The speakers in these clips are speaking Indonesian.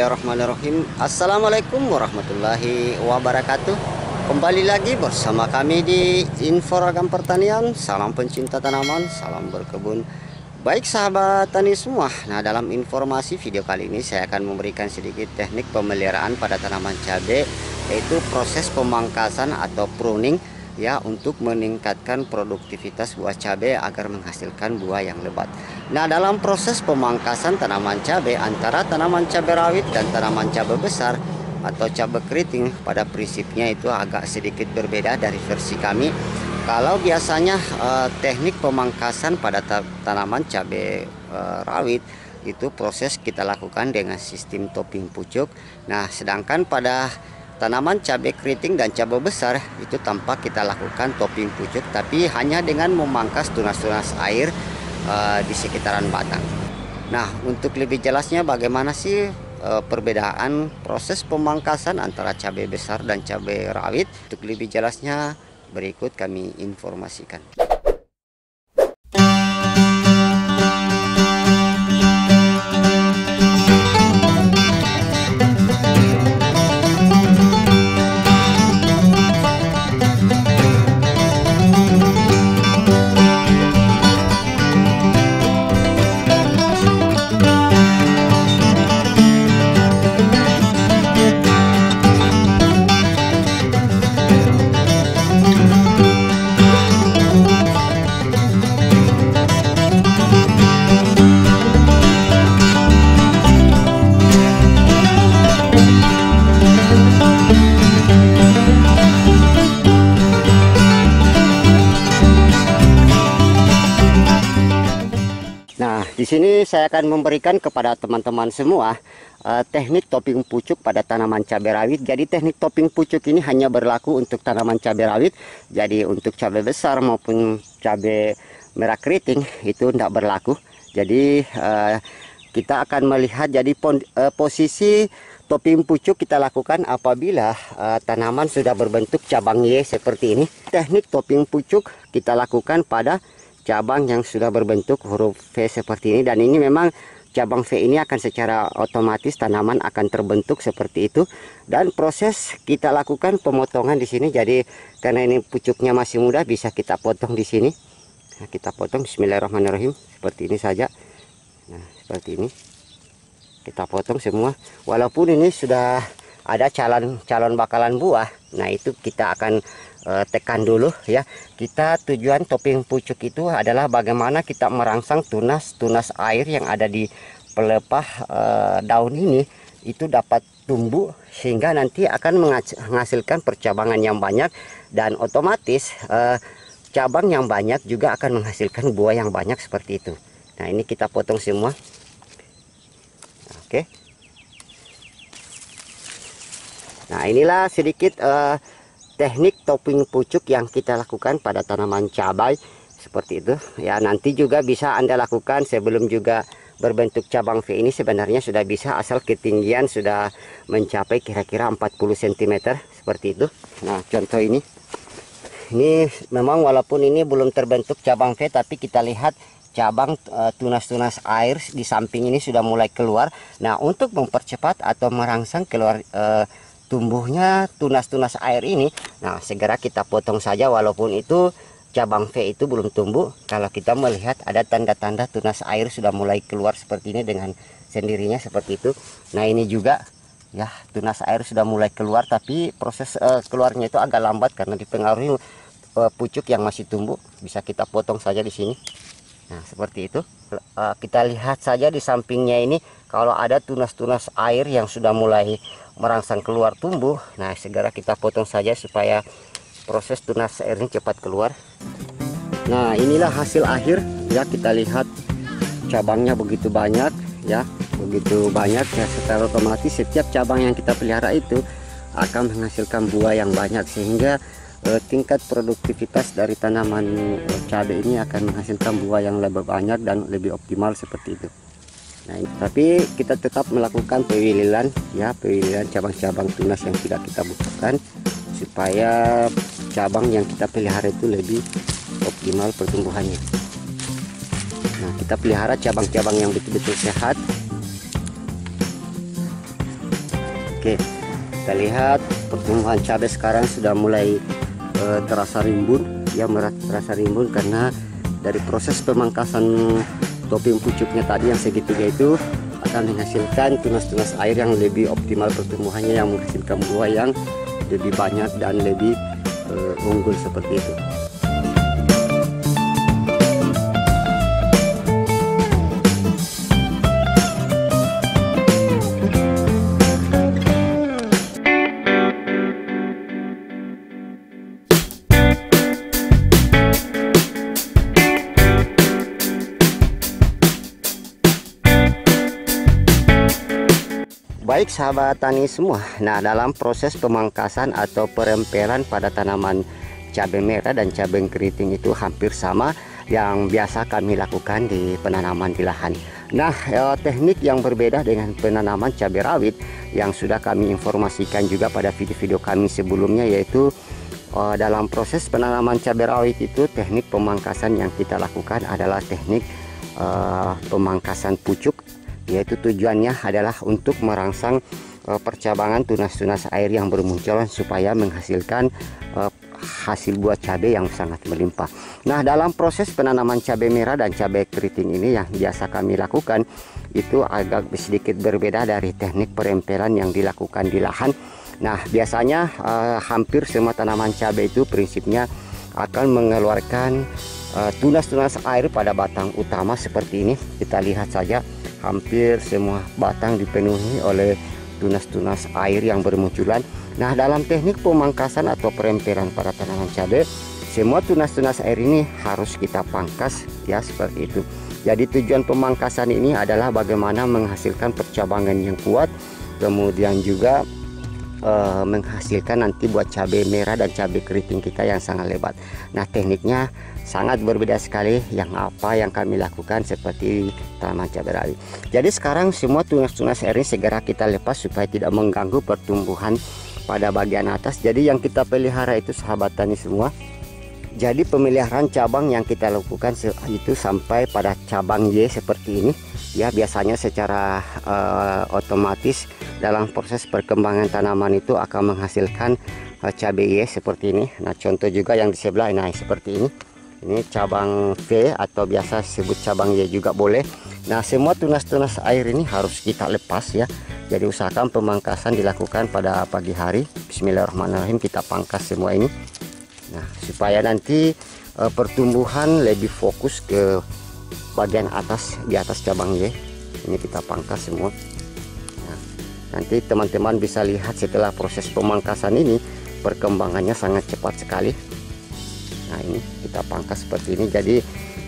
Bismillahirrahmanirrahim. Assalamualaikum warahmatullahi wabarakatuh. Kembali lagi bersama kami di Info Ragam Pertanian. Salam pencinta tanaman, salam berkebun. Baik sahabat tani semua. Nah, dalam informasi video kali ini saya akan memberikan sedikit teknik pemeliharaan pada tanaman cabai, yaitu proses pemangkasan atau pruning ya, untuk meningkatkan produktivitas buah cabai agar menghasilkan buah yang lebat. Nah, dalam proses pemangkasan tanaman cabai antara tanaman cabai rawit dan tanaman cabai besar atau cabai keriting, pada prinsipnya itu agak sedikit berbeda dari versi kami. Kalau biasanya teknik pemangkasan pada tanaman cabai rawit itu proses kita lakukan dengan sistem topping pucuk. Nah, sedangkan pada tanaman cabai keriting dan cabai besar itu tampak kita lakukan topping pucuk, tapi hanya dengan memangkas tunas-tunas air di sekitaran batang. Nah, untuk lebih jelasnya bagaimana sih perbedaan proses pemangkasan antara cabai besar dan cabai rawit, untuk lebih jelasnya berikut kami informasikan. Di sini saya akan memberikan kepada teman-teman semua teknik topping pucuk pada tanaman cabai rawit. Jadi teknik topping pucuk ini hanya berlaku untuk tanaman cabai rawit. Jadi untuk cabai besar maupun cabai merah keriting itu tidak berlaku. Jadi kita akan melihat jadi posisi topping pucuk kita lakukan apabila tanaman sudah berbentuk cabang Y seperti ini. Teknik topping pucuk kita lakukan pada cabang yang sudah berbentuk huruf V seperti ini, dan ini memang cabang V ini akan secara otomatis tanaman akan terbentuk seperti itu. Dan proses kita lakukan pemotongan di sini, jadi karena ini pucuknya masih muda bisa kita potong di sini. Nah, kita potong bismillahirrahmanirrahim seperti ini saja. Nah, seperti ini kita potong semua, walaupun ini sudah ada calon bakalan buah. Nah, itu kita akan tekan dulu ya. Kita tujuan topping pucuk itu adalah bagaimana kita merangsang tunas air yang ada di pelepah daun ini itu dapat tumbuh, sehingga nanti akan menghasilkan percabangan yang banyak, dan otomatis cabang yang banyak juga akan menghasilkan buah yang banyak seperti itu. Nah, ini kita potong semua. Oke. Nah, inilah sedikit teknik topping pucuk yang kita lakukan pada tanaman cabai seperti itu ya. Nanti juga bisa Anda lakukan sebelum juga berbentuk cabang V ini, sebenarnya sudah bisa, asal ketinggian sudah mencapai kira-kira 40 cm seperti itu. Nah, contoh ini memang walaupun ini belum terbentuk cabang V, tapi kita lihat cabang tunas-tunas air di samping ini sudah mulai keluar. Nah, untuk mempercepat atau merangsang keluar tumbuhnya tunas-tunas air ini, nah segera kita potong saja, walaupun itu cabang V itu belum tumbuh. Kalau kita melihat ada tanda-tanda tunas air sudah mulai keluar seperti ini dengan sendirinya seperti itu. Nah, ini juga ya, tunas air sudah mulai keluar, tapi proses keluarnya itu agak lambat karena dipengaruhi pucuk yang masih tumbuh. Bisa kita potong saja di sini. Nah, seperti itu. Kita lihat saja di sampingnya ini, kalau ada tunas-tunas air yang sudah mulai merangsang keluar tumbuh, nah segera kita potong saja supaya proses tunas airnya cepat keluar. Nah, inilah hasil akhir ya. Kita lihat cabangnya begitu banyak ya, ya. Secara otomatis setiap cabang yang kita pelihara itu akan menghasilkan buah yang banyak, sehingga tingkat produktivitas dari tanaman cabai ini akan menghasilkan buah yang lebih banyak dan lebih optimal seperti itu. Nah, tapi kita tetap melakukan pewililan ya, pewililan cabang-cabang tunas yang tidak kita butuhkan, supaya cabang yang kita pelihara itu lebih optimal pertumbuhannya. Nah, kita pelihara cabang-cabang yang betul-betul sehat Oke, kita lihat pertumbuhan cabai sekarang sudah mulai terasa rimbun, ya terasa rimbun karena dari proses pemangkasan toping pucuknya tadi yang segitiga itu akan menghasilkan tunas-tunas air yang lebih optimal pertumbuhannya, yang menghasilkan buah yang lebih banyak dan lebih unggul seperti itu. Baik sahabat tani semua, nah dalam proses pemangkasan atau perempelan pada tanaman cabai merah dan cabai keriting itu hampir sama yang biasa kami lakukan di penanaman di lahan. Nah, teknik yang berbeda dengan penanaman cabai rawit yang sudah kami informasikan juga pada video-video kami sebelumnya, yaitu dalam proses penanaman cabai rawit itu teknik pemangkasan yang kita lakukan adalah teknik pemangkasan pucuk, yaitu tujuannya adalah untuk merangsang percabangan tunas-tunas air yang bermunculan supaya menghasilkan hasil buah cabai yang sangat melimpah. Nah, dalam proses penanaman cabai merah dan cabai keriting ini yang biasa kami lakukan itu agak sedikit berbeda dari teknik perempelan yang dilakukan di lahan. Nah, biasanya hampir semua tanaman cabai itu prinsipnya akan mengeluarkan tunas-tunas air pada batang utama seperti ini. Kita lihat saja, hampir semua batang dipenuhi oleh tunas-tunas air yang bermunculan. Nah, dalam teknik pemangkasan atau perempelan pada tanaman cabai, semua tunas-tunas air ini harus kita pangkas, ya seperti itu. Jadi tujuan pemangkasan ini adalah bagaimana menghasilkan percabangan yang kuat, kemudian juga menghasilkan nanti buat cabai merah dan cabai keriting kita yang sangat lebat. Nah, tekniknya sangat berbeda sekali yang kami lakukan seperti tanaman cabai rawit. Jadi sekarang semua tunas-tunas air ini segera kita lepas supaya tidak mengganggu pertumbuhan pada bagian atas. Jadi yang kita pelihara itu sahabat tani semua, jadi pemeliharaan cabang yang kita lakukan itu sampai pada cabang Y seperti ini, ya biasanya secara otomatis dalam proses perkembangan tanaman itu akan menghasilkan cabai Y seperti ini. Nah, contoh juga yang di sebelah, nah seperti ini cabang V atau biasa disebut cabang Y juga boleh. Nah, semua tunas-tunas air ini harus kita lepas ya. Jadi usahakan pemangkasan dilakukan pada pagi hari. Bismillahirrahmanirrahim, kita pangkas semua ini. Nah, supaya nanti pertumbuhan lebih fokus ke bagian atas, di atas cabang Y. Ini kita pangkas semua. Nah, nanti teman-teman bisa lihat setelah proses pemangkasan ini perkembangannya sangat cepat sekali. Nah, ini kita pangkas seperti ini, jadi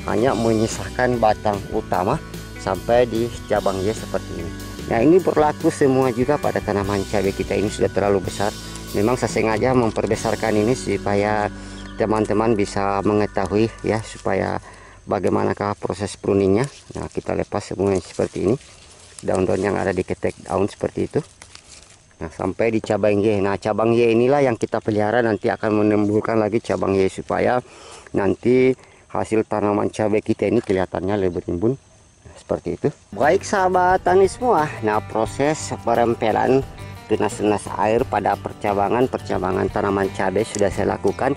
hanya menyisakan batang utama sampai di cabang Y seperti ini. Nah, ini berlaku semua juga pada tanaman cabai kita ini sudah terlalu besar. Memang saya sengaja memperbesarkan ini supaya teman-teman bisa mengetahui ya, supaya bagaimanakah proses pruningnya. Nah, kita lepas semuanya seperti ini, daun-daun yang ada di ketek daun seperti itu. Nah, sampai di cabang Y. Nah, cabang Y inilah yang kita pelihara, nanti akan menimbulkan lagi cabang Y supaya nanti hasil tanaman cabai kita ini kelihatannya lebih rimbun. Nah, seperti itu. Baik sahabat tani semua, nah proses perempelan tunas-tunas air pada percabangan tanaman cabai sudah saya lakukan.